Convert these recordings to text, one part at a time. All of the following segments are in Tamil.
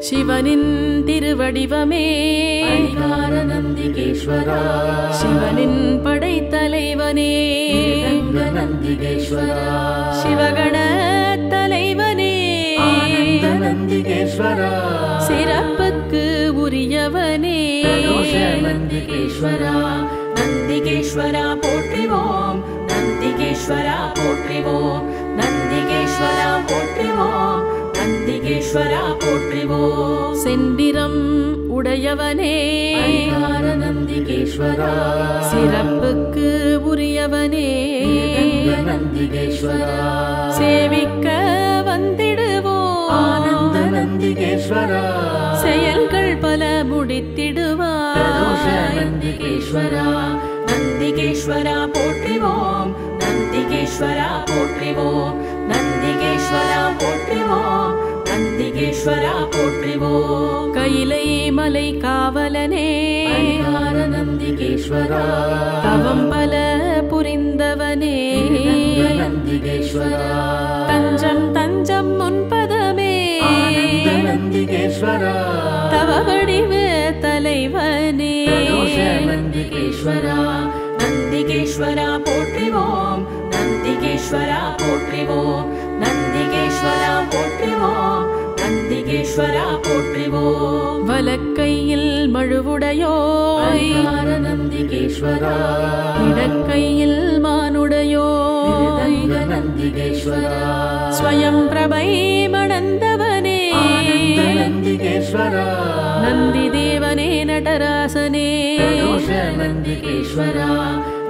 சிவனின் திருவடிவமே அதிகார நந்திகேஸ்வரா சிவனின் படைத்தலைவனே நந்திகேஸ்வரா சிவகண தலைவனே ஆனந்த நந்திகேஸ்வரா சிறப்புக்கு உரியவனே நந்திகேஸ்வரா நந்திகேஸ்வரா போற்றிவோம் நந்திகேஸ்வரா போற்றிவோம் நந்திகேஸ்வரா போற்றிவோம் நந்திகேஸ்வரா போற்றிவோம் செந்திரம் உடையவனே அதிகார நந்திகேஸ்வரா சிறப்புக்கு உரியவனே நந்திகேஸ்வரா சேவிக்க வந்திடுவோம் ஆனந்த நந்திகேஸ்வரா செயல்கள் பல முடித்திடுவாய் நந்திகேஸ்வரா நந்திகேஸ்வரா போற்றிவோம் நந்திகேஸ்வரா போற்றிவோம் நந்திகேஸ்வரா போற்றிவோம் நந்திகேஸ்வரா போற்றிவோம் கைலை மலை காவலனே அதிகார நந்திகேஸ்வரா தவம் பல புரிந்தவனே நந்திகேஸ்வரா தஞ்சம் தஞ்சம் முன்பதமே ஆனந்த நந்திகேஸ்வரா தவ வடிவ தலைவனே நந்திகேஸ்வரா நந்திகேஸ்வரா போற்றிவோம் நந்திகேஸ்வரா போற்றிவோம் நந்திகேஸ்வரா போற்றிவோம் நந்திகேஸ்வரா போற்றிவோம் வலக்கையில் மழுவுடையோய் அதிகார நந்திகேஸ்வரா இடக்கையில் மானுடையோய் நந்திகேஸ்வரா ஸ்வயம் பிரபை மணந்தவனே ஆனந்த நந்திகேஸ்வரா நந்தி தேவனே நடராசனே நந்திகேஸ்வரா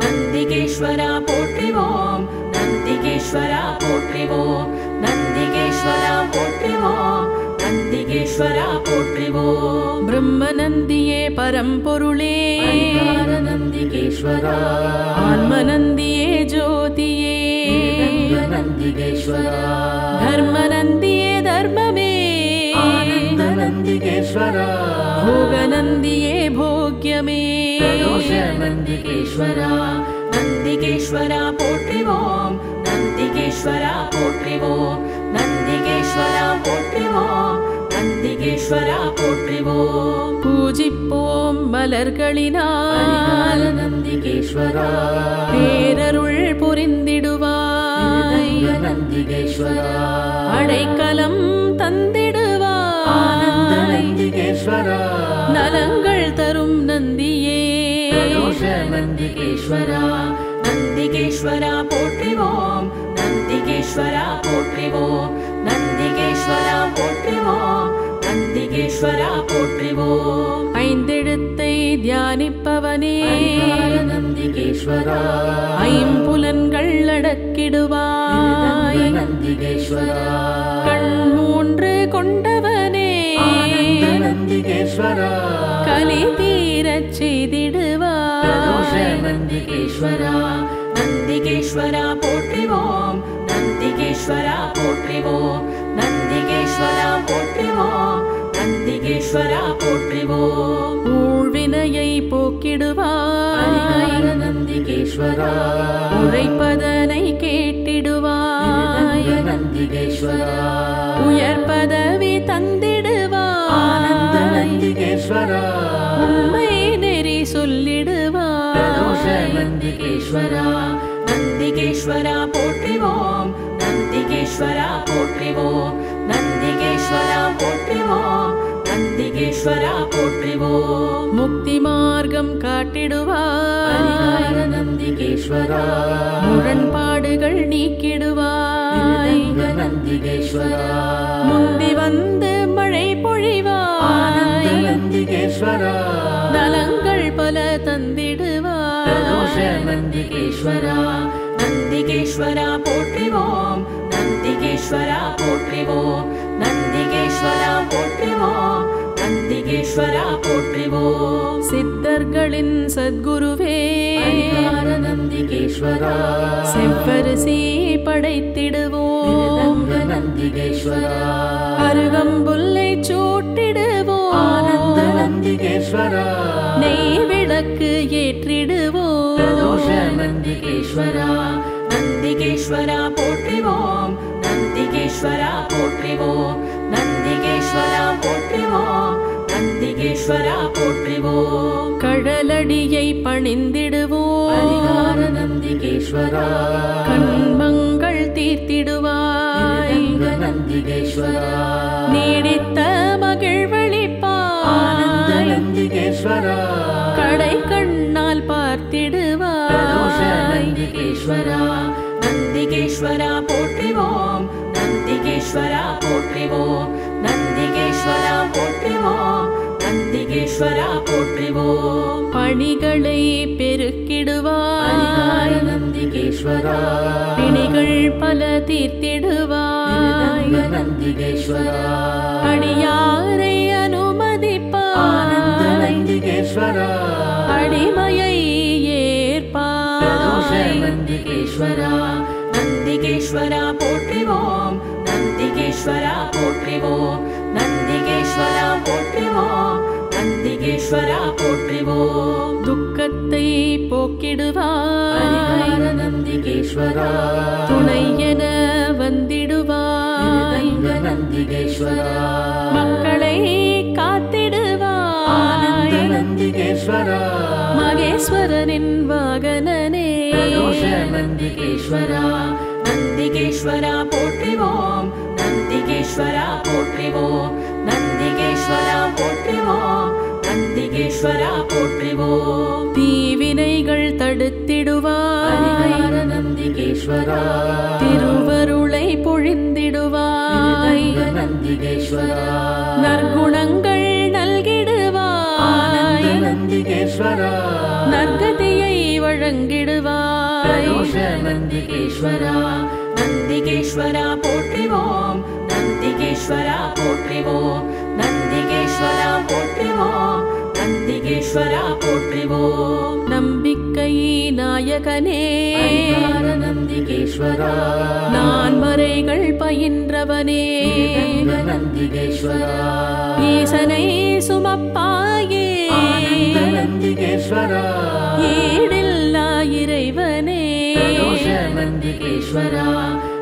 நந்திகேஸ்வரா போற்றிவோம் நந்திகேஸ்வரா போற்றிவோம் நந்திகேஸ்வரா போற்றிவோம் நந்திகேஸ்வரா போற்றிவோம் பிரம்ம நந்தியே பரம்பொருளே அதிகார நந்திகேஸ்வரா ஆன்ம நந்தியே ஜோதியே நந்திகேஸ்வரா தர்ம நந்தியே தர்மமே ஆனந்த நந்திகேஸ்வரா போக நந்தியே போக்யமே நந்திகேஸ்வரா நந்திகேஸ்வரா போற்றிவோம் நந்திகேஸ்வரா போற்றிவோம் நந்திகேஸ்வரா போற்றிவோம் நந்திகேஸ்வரா போற்றிவோம் பூஜிப்போம் மலர்களினால் நந்திகேஸ்வரா பேரருள் புரிந்திடுவாய் நந்திகேஸ்வரா அடைக்கலம் தந்திடுவாய் நந்திகேஸ்வரா நலங்கள் தரும் நந்தியே நந்திகேஸ்வரா நந்திகேஸ்வரா போற்றிவோம் நந்திகேஸ்வரா போற்றிவோம் நந்திகேஸ்வரா போற்றிவோம் நந்திகேஸ்வரா போற்றிவோம் ஐந்தெழுத்தை தியானிப்பவனே நந்திகேஸ்வரா ஐம்புலன்கள் அடக்கிடுவாய் நந்திகேஸ்வரா கண் மூன்று கொண்டவனே நந்திகேஸ்வரா கலி தீரச் செய்திடுவாய் நந்திகேஸ்வரா நந்திகேஸ்வரா போற்றிவோம் நந்திகேஸ்வரா போற்றிவோம் நந்திகேஸ்வரா போற்றிவோம் நந்திகேஸ்வரா போற்றிவோம் ஊழ்வினையை போக்கிடுவாய் நந்திகேஸ்வரா உரைப்பதனை கேட்டிடுவாய் நந்திகேஸ்வரா உயர் பதவி தந்திடுவாய் நந்திகேஸ்வரா உண்மை நெறி சொல்லிடுவாய் நந்திகேஸ்வரா நந்திகேஸ்வரா போற்றிவோம் நந்திகேஸ்வரா போற்றிவோம் நந்திகேஸ்வரா போற்றிவோம் நந்திகேஸ்வரா போற்றிவோம் முக்தி மார்க்கம் காட்டிடுவாய் நந்திகேஸ்வரா முரண்பாடுகள் நீக்கிடுவாய் நந்திகேஸ்வரா முந்தி வந்து மழை பொழிவாய் நந்திகேஸ்வரா நலங்கள் பல தந்திடுவாய் நந்திகேஸ்வரா நந்திகேஸ்வரா போற்றிவோம் நந்திகேஸ்வரா போற்றிவோம் நந்திகேஸ்வரா போற்றிவோம் நந்திகேஸ்வரா போற்றிவோம் சித்தர்களின் சத்குருவே நந்திகேஸ்வரா செவ்வரிசி படைத்திடுவோம் நந்திகேஸ்வரா அருகம்புல்லை சூட்டிடுவோம் நந்திகேஸ்வரா நெய் விளக்கு ஏற்றிடுவோம் நந்திகேஸ்வரா நந்திகேஸ்வரா போற்றிவோம் நந்திகேஸ்வரா போற்றிவோம் நந்திகேஸ்வரா போற்றிவோம் நந்திகேஸ்வரா போற்றிவோம். கடலடியை பணிந்திடுவோம். பரிகார நந்திகேஸ்வரா கண்மங்கள் தீர்த்திடுவாய். நந்திகேஸ்வரா நீடித்த மகிழ்வளிப்பாய். நந்திகேஸ்வரா கடை கண்ணால் பார்த்திடுவாய். நந்திகேஸ்வரா நந்திகேஸ்வரா போற்றிவோம். நந்திகேஸ்வரா போற்றிவோம். நந்திகேஸ்வரா போற்றிவோம். நந்திகேஸ்வரா போற்றிவோம். பணிகளை பெருக்கிடுவாய். நந்திகேஸ்வரா பிணிகள் பல தீர்த்திடுவாய். நந்திகேஸ்வரா அடியாரை அனுமதிப்பாய். நந்திகேஸ்வரா அடிமையை ஏற்பாய். நந்திகேஸ்வரா நந்திகேஸ்வரா போற்றிவோம். நந்திகேஸ்வரா போற்றிவோம். நந்திகேஸ்வரா போற்றிவோம். நந்திகேஸ்வரா போற்றிவோம். துக்கத்தை போக்கிடுவாய். நந்திகேஸ்வரா துணை என வந்திடுவாய். நந்திகேஸ்வரா மக்களை காத்திடுவாய். நந்திகேஸ்வரா மகேஸ்வரனின் வாகனனே. நந்திகேஸ்வரா நந்திகேஸ்வரா போற்றிவோம். நந்திகேஸ்வரா போற்றிவோம். நந்திகேஸ்வரா போற்றிவோம். நந்திகேஸ்வரா போற்றிவோம். தீவினைகள் தடுத்திடுவாய். நந்திகேஸ்வரா திருவருளை பொழிந்திடுவாய். நந்திகேஸ்வரா நற்குணங்கள் நல்கிடுவாய். நந்திகேஸ்வரா நற்கதியை வழங்கிடுவாய். நந்திகேஸ்வரா நந்திகேஸ்வரா போற்றிவோம். நந்திகேஸ்வரா போற்றிவோம். நந்திகேஸ்வரா போற்றிவோம். நந்திகேஸ்வரா போற்றிவோம். நம்பிக்கை நாயகனே. நந்திகேஸ்வரா நான்மறைகள் பயின்றவனே. நந்திகேஸ்வரா ஈசனை சுமப்பாயே. நந்திகேஸ்வரா ஈடில்லா இறைவனே. நந்திகேஸ்வரா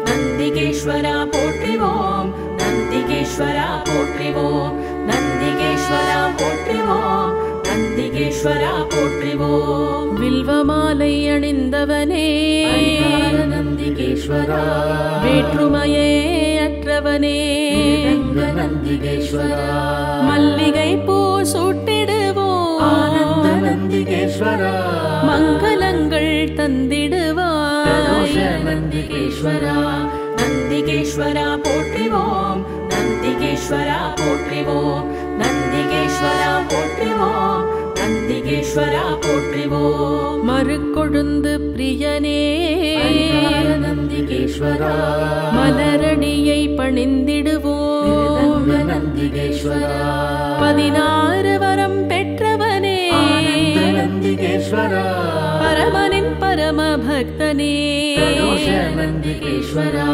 நந்திகேஸ்வரா போற்றிவோம். நந்திகேஸ்வரா போற்றிவோம். நந்திகேஸ்வரா போற்றிவோம். நந்திகேஸ்வரா போற்றிவோம். வில்வமாலை அணிந்தவனே. நந்திகேஸ்வரா வேற்றுமையே அற்றவனே. நந்திகேஸ்வரா மல்லிகை பூ சூட்டிடுவோம். நந்திகேஸ்வரா மங்களங்கள் தந்திடுவாய். நந்திகேஸ்வரா நந்திகேஸ்வரா போற்றிவோம். நந்திகேஸ்வரா போற்றிவோம். நந்திகேஸ்வரா போற்றிவோம். நந்திகேஸ்வரா போற்றிவோம். மறுக்கொழுந்து பிரியனே. நந்திகேஸ்வரா மலரடியை பணிந்திடுவோம். நந்திகேஸ்வரா 16 வரம் பெற்றவனே. நந்திகேஸ்வரா பரமனின் பரம பக்தனே. நந்திகேஸ்வரா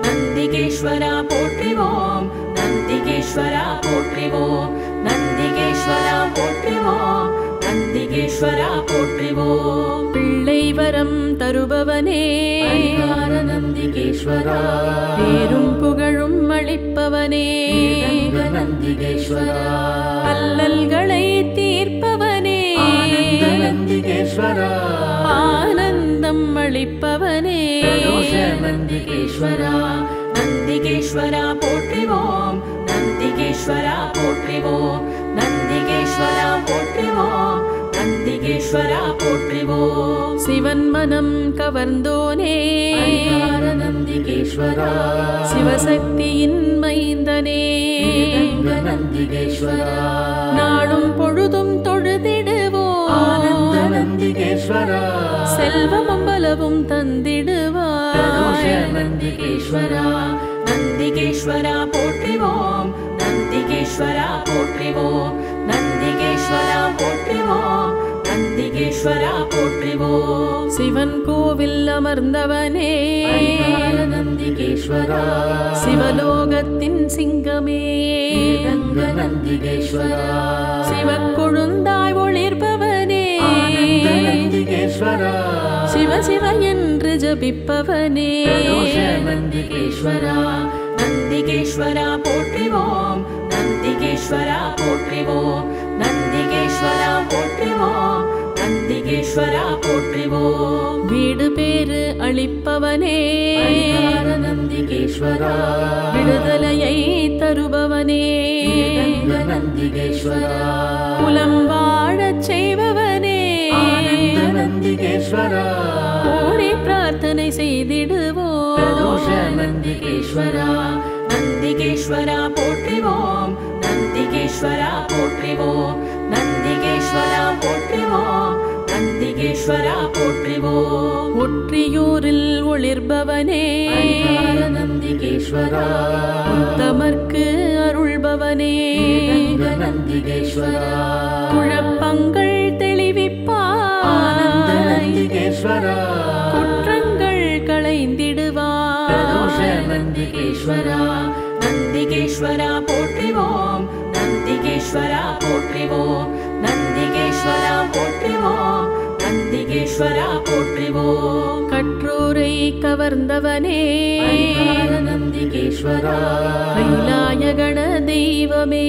நந்திகேஸ்வரா போற்றிவோம். நந்திகேஸ்வரா போற்றிவோம். நந்திகேஸ்வரா போற்றிவோம். நந்திகேஸ்வரா போற்றிவோம். பிள்ளை வரம் தருபவனே. நந்திகேஸ்வரா பேரும் புகழும் அளிப்பவனே. நந்திகேஸ்வரா அல்லல்களை தீர்ப்பவனே. நந்திகேஸ்வரா ஆனந்தம் அளிப்பவனே. நந்திகேஸ்வரா நந்திகேஸ்வரா போற்றிவோம். நந்திகேஸ்வரா போற்றிவோம். நந்திகேஸ்வரா போற்றிவோம். நந்திகேஸ்வரா போற்றிவோம். சிவன் மனம் கவர்ந்தோனே. நந்திகேஸ்வரா சிவசக்தியின் மைந்தனே. நந்திகேஸ்வரா நாளும் பொழுதும் தொழுதிடுவோம். நந்திகேஸ்வரா செல்வம் அம்பலவும் தந்திடுவாய். நந்திகேஸ்வரா நந்திகேஸ்வரா போற்றிவோம். நந்திகேஸ்வரா போற்றிவோம். நந்திகேஸ்வரா போற்றிவோம். நந்திகேஸ்வரா போற்றிவோம். சிவன் கோவில் அமர்ந்தவனே. நந்திகேஸ்வரா சிவலோகத்தின் சிங்கமே. நந்திகேஸ்வரா சிவக்கொழுந்தாய் ஒளிர்பவனே. நந்திகேஸ்வரா சிவ சிவ என்று ஜபிப்பவனே. நந்திகேஸ்வரா நந்திகேஸ்வரா போற்றிவோம். நந்தி நந்திகேஸ்வரா போற்றிவோம் நந்திகேஸ்வரா போற்றிவோம் நந்திகேஸ்வரா போற்றிவோம் வீடு பேறு அளிப்பவனே நந்திகேஸ்வரா விடுதலையை தருபவனே நந்திகேஸ்வரா குலம் வாழச் செய்பவனே நந்திகேஸ்வரா கோடி பிரார்த்தனை செய்திடுவோம் நந்திகேஸ்வரா நந்திகேஸ்வரா போற்றிவோம் நந்திகேஸ்வரா போற்றிவோம் நந்திகேஸ்வரா போற்றிவோம் நந்திகேஸ்வரா போற்றிவோம் ஒற்றியூரில் ஒளிர்பவனே நந்திகேஸ்வரா தமர்க்கு அருள்பவனே நந்திகேஸ்வரா குழப்பங்கள் தெளிவிப்பாய் நந்திகேஸ்வரா குற்றங்கள் களைந்திடுவாய் நந்திகேஸ்வரா நந்திகேஸ்வரா போற்றிவோம் நந்திகேஸ்வரா போற்றிவோம் நந்திகேஸ்வரா போற்றிவோம் நந்திகேஸ்வரா போற்றிவோம் கற்றோரை கவர்ந்தவனே நந்திகேஸ்வரா கைலாயகண தெய்வமே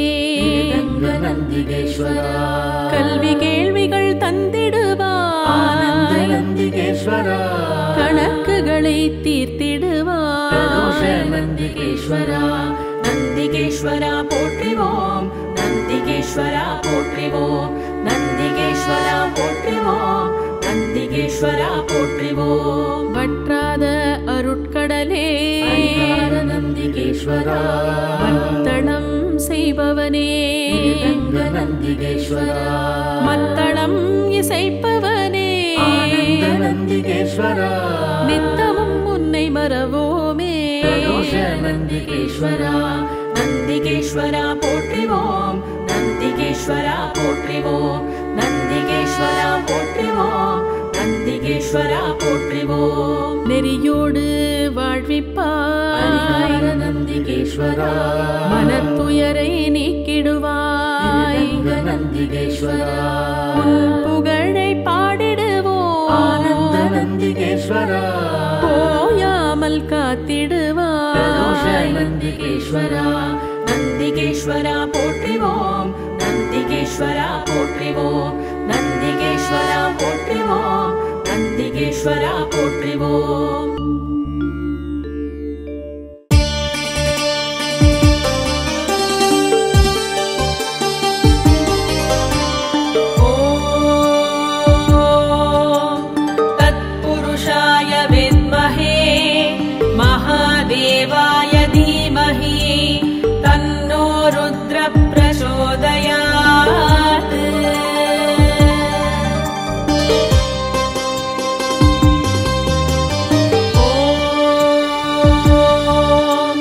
நந்திகேஸ்வரா கல்வி கேள்விகள் தந்திடுவாய் நந்திகேஸ்வரா கணக்குகளை தீர்த்திடுவாய் நந்திகேஸ்வரா நந்திகேஸ்வரா போற்றிவோம் நந்திகேஸ்வரா போற்றிவோம் நந்திகேஸ்வரா போற்றிவோம் நந்திகேஸ்வரா போற்றிவோம் வற்றாத அருட்கடலே நந்திகேஸ்வரா மத்தளம் செய்பவனே நந்திகேஸ்வரா மத்தளம் இசைப்பவனே நந்திகேஸ்வரா நித்தமும் உன்னை மறவோமே நந்திகேஸ்வரா நந்திகேஸ்வரா போற்றிவோம் நந்திகேஸ்வரா போற்றிவோம் நந்திகேஸ்வரா போற்றிவோம் நந்திகேஸ்வரா போற்றிவோம் நெறியோடு வாழ்விப்பாய் நந்திகேஸ்வரா மனத்துயரை நீக்கிடுவாய் நந்திகேஸ்வரா உன் புகழை பாடிடுவோம் நந்திகேஸ்வரா போயாமல் காத்திடுவாய் நந்திகேஸ்வரா நந்திகேஸ்வரா போற்றிவோம் நந்திகேஸ்வரா போற்றிவோம் நந்திகேஸ்வரா போற்றிவோம் நந்திகேஸ்வரா போற்றிவோம் महादेवाय धीमहि तन्नो रुद्र प्रचोदयात् ॐ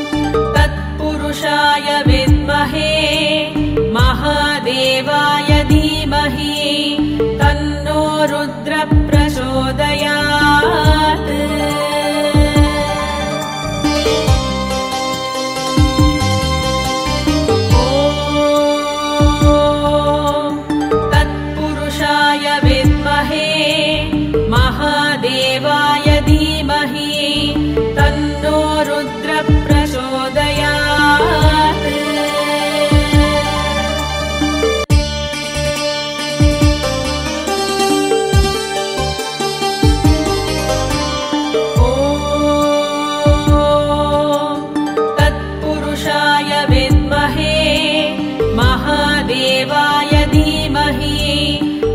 तत्पुरुषाय विद्महे महादेवाय धीमहि तन्नो रुद्र प्रचोदयात् महादेवाय धीमहि तन्नो रुद्र प्रचोदयात् ॐ तत्पुरुषाय विद्महे महादेवाय धीमहि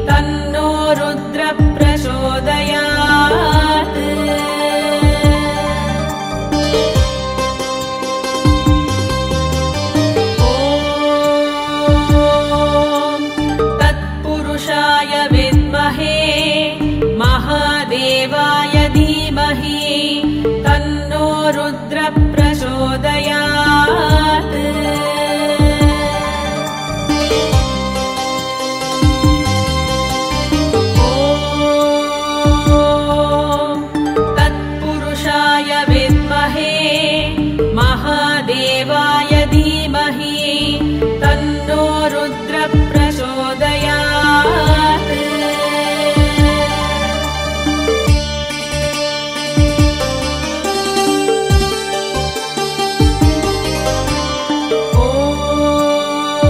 तन्नो रुद्र प्रचोदयात् ॐ तत्पुरुषाय विद्महे महादेवाय धीमहि तन्नो रुद्र प्रचोदयात् तत्पुरुषाय विद्महे महादेवाय धीमहि तन्नो रुद्र प्रचोदयात् ॐ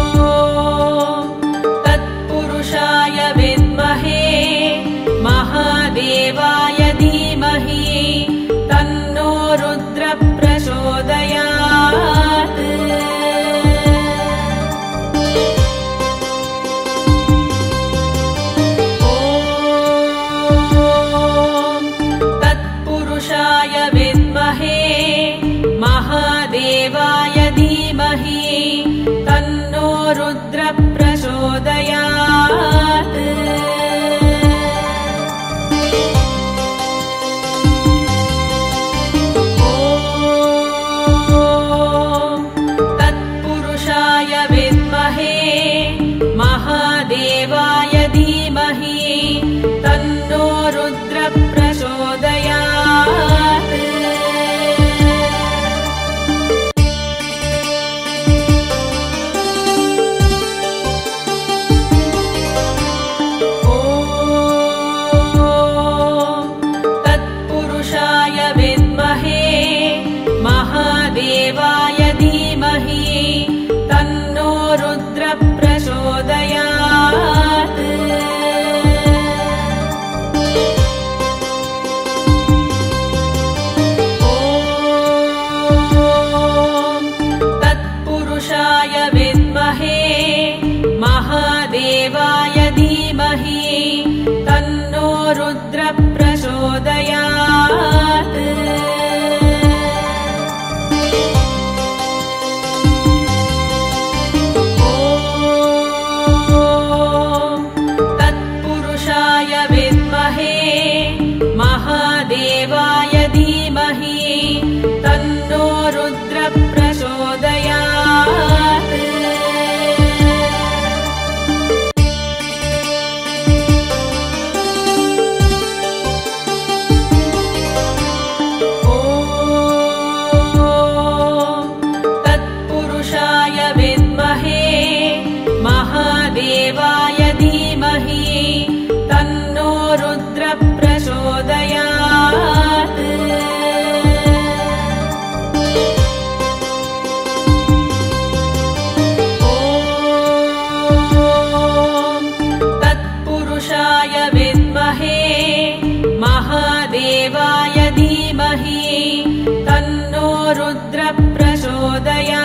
धीमहि तन्नो रुद्र प्रचोदयात्। ॐ तत्पुरुषाय विद्महे महादेवाय धीमहि तन्नो रुद्र प्रचोदयात्। तत्पुरुषाय विद्महे महादेवाय धीमहि तन्नो रुद्र प्रचोदयात्। ॐ तत्पुरुषाय विद्महे महादेवाय धीमहि तन्नो रुद्र प्रचोदयात्।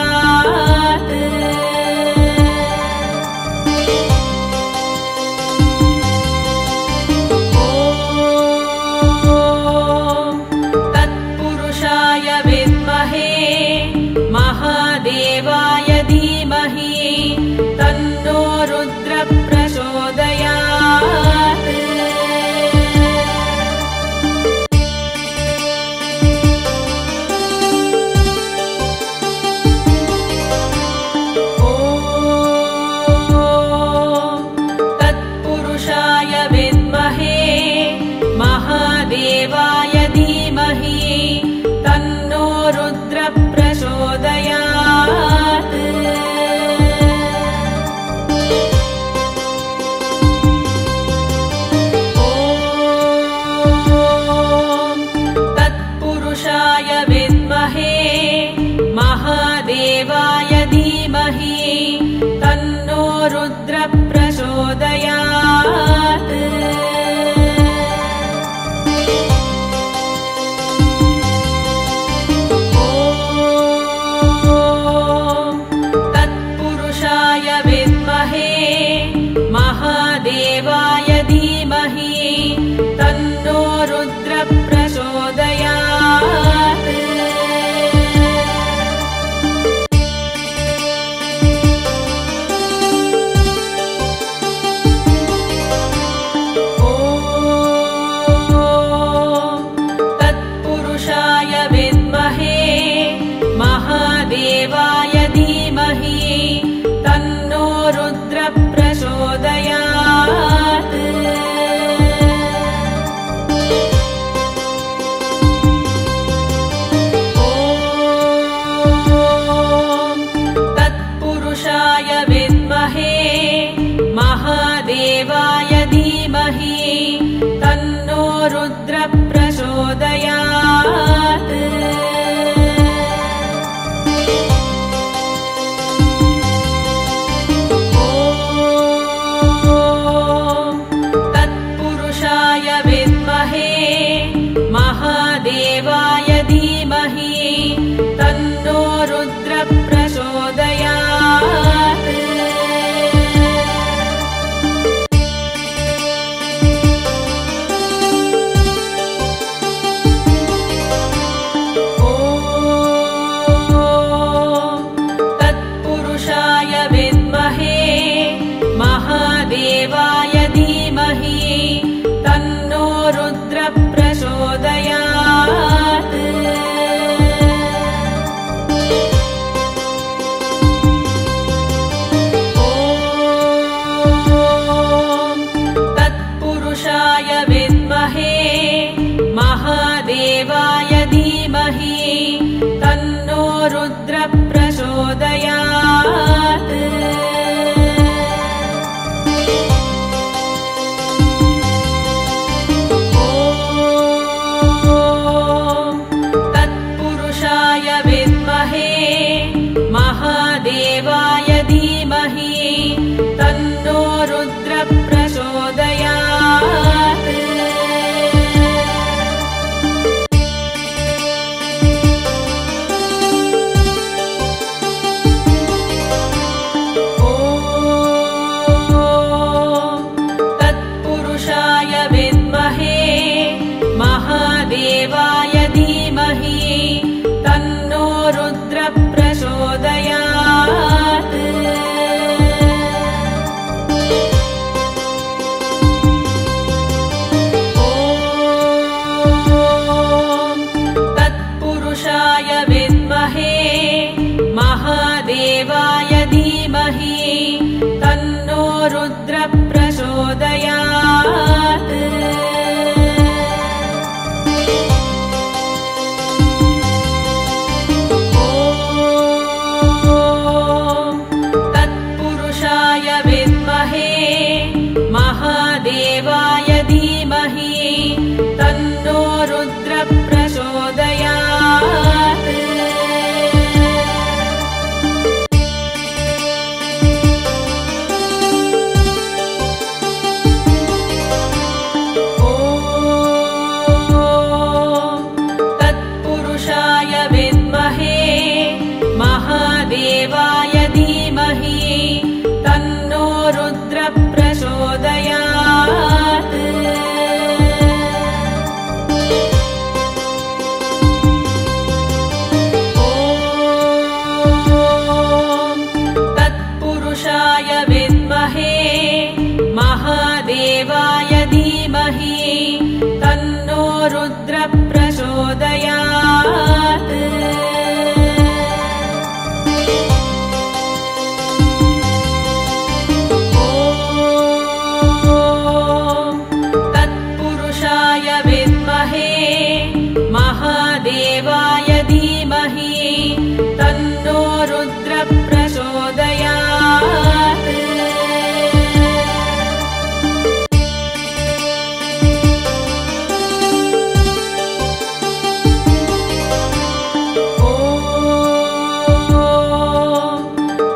ॐ तत्पुरुषाय विद्महे महादेवाय धीमहि तन्नो रुद्र प्रचोदयात्। ॐ तत्पुरुषाय विद्महे महादेवाय धीमहि तन्नो रुद्र प्रचोदयात्। ॐ तत्पुरुषाय विद्महे महादेवाय धीमहि तन्नो रुद्र प्रचोदयात्। ॐ तत्पुरुषाय विद्महे महादेवाय धीमहि तन्नो रुद्र प्रचोदयात्। ॐ तत्पुरुषाय विद्महे महादेवाय धीमहि तन्नो रुद्र प्रचोदयात्। ॐ तत्पुरुषाय विद्महे महादेवाय धीमहि तन्नो रुद्र प्रचोदयात्। ॐ रुद्र प्रचोदयात् तत्पुरुषाय विद्महे महादेवाय धीमहि तन्नो रुद्र प्रचोदयात् तत्पुरुषाय विद्महे महादेवाय धीमहि तन्नो रुद्र प्रचोदयात् तत्पुरुषाय विद्महे महादेवाय धीमहि तन्नो रुद्र प्रचोदयात् तत्पुरुषाय विद्महे महादेवाय धीमहि तन्नो रुद्र प्रचोदयात्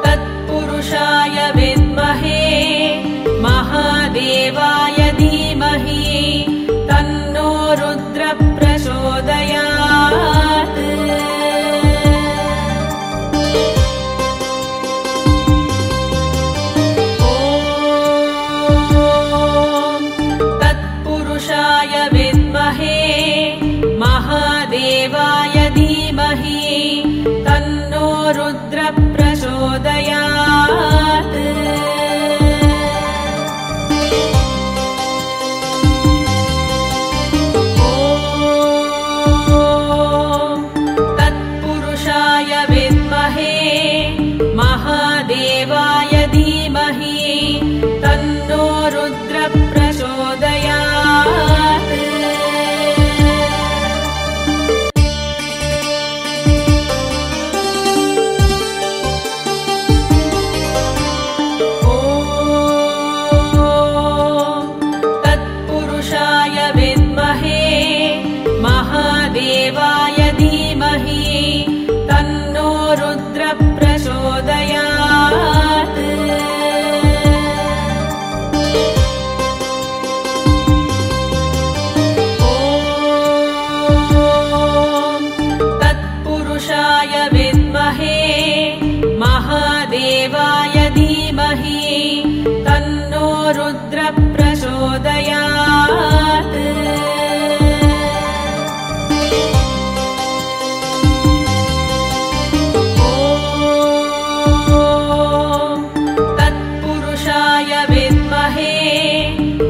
तत्पुरुषाय विद्महे महादेवाय धीमहि तन्नो रुद्र प्रचोदयात् तत्पुरुषाय विद्महे महादेवाय धीमहि तन्नो रुद्र प्रचोदयात् तत्पुरुषाय विद्महे महादेवाय धीमहि तन्नो रुद्र प्रचोदयात् तत्पुरुषाय विद्महे महादेवाय धीमहि तन्नो रुद्र प्रचोदयात् तत्पुरुषाय विद्महे महादेवाय धीमहि तन्नो रुद्र प्रचोदयात् तत्पुरुषाय विद्महे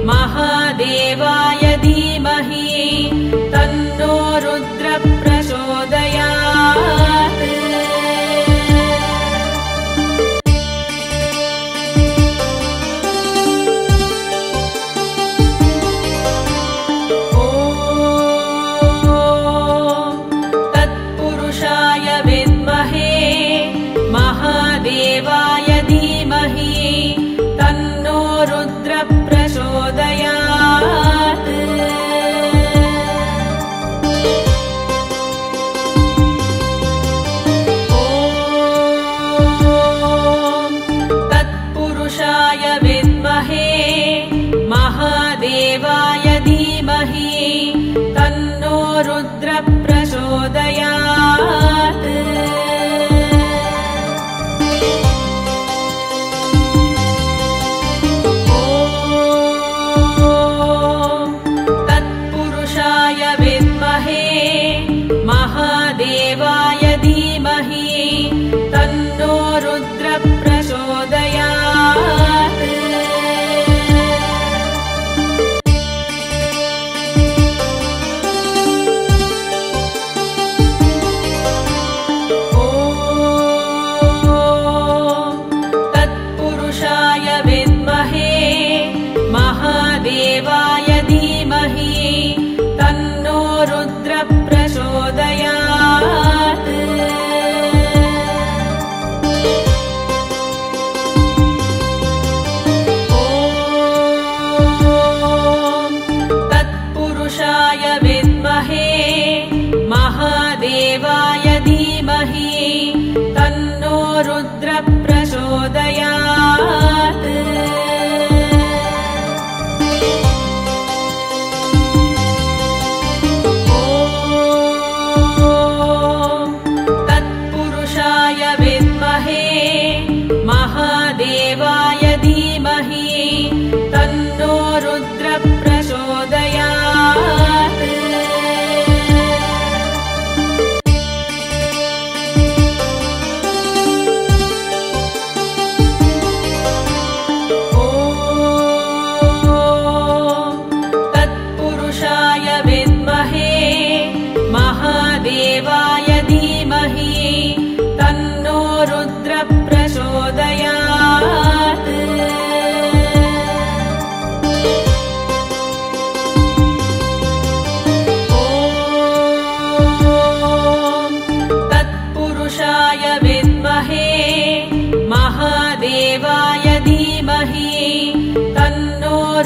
महादेवाय धीमहि तन्नो रुद्र प्रचोदयात्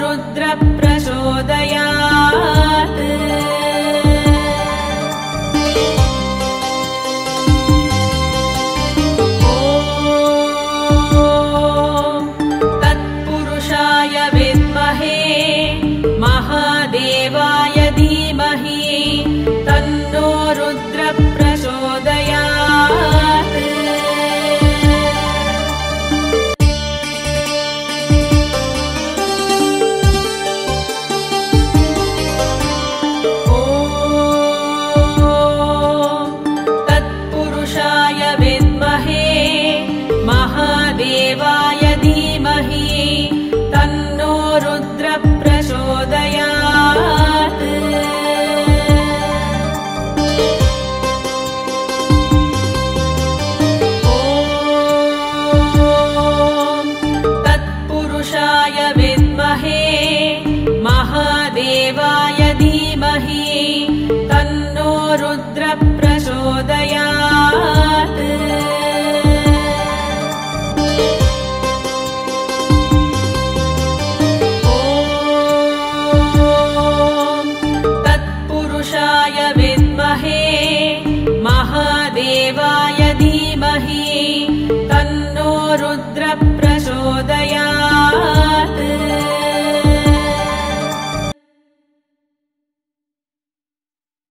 रुद्र प्रचोदयात् ॐ तत्पुरुषाय विद्महे महादेवाय धीमहि तन्नो रुद्र प्रचोदयात् महादेवाय धीमहि तन्नो रुद्र प्रचोदयात् ॐ तत्पुरुषाय विद्महे महादेवाय धीमहि तन्नो रुद्र प्रचोदयात् महादेवाय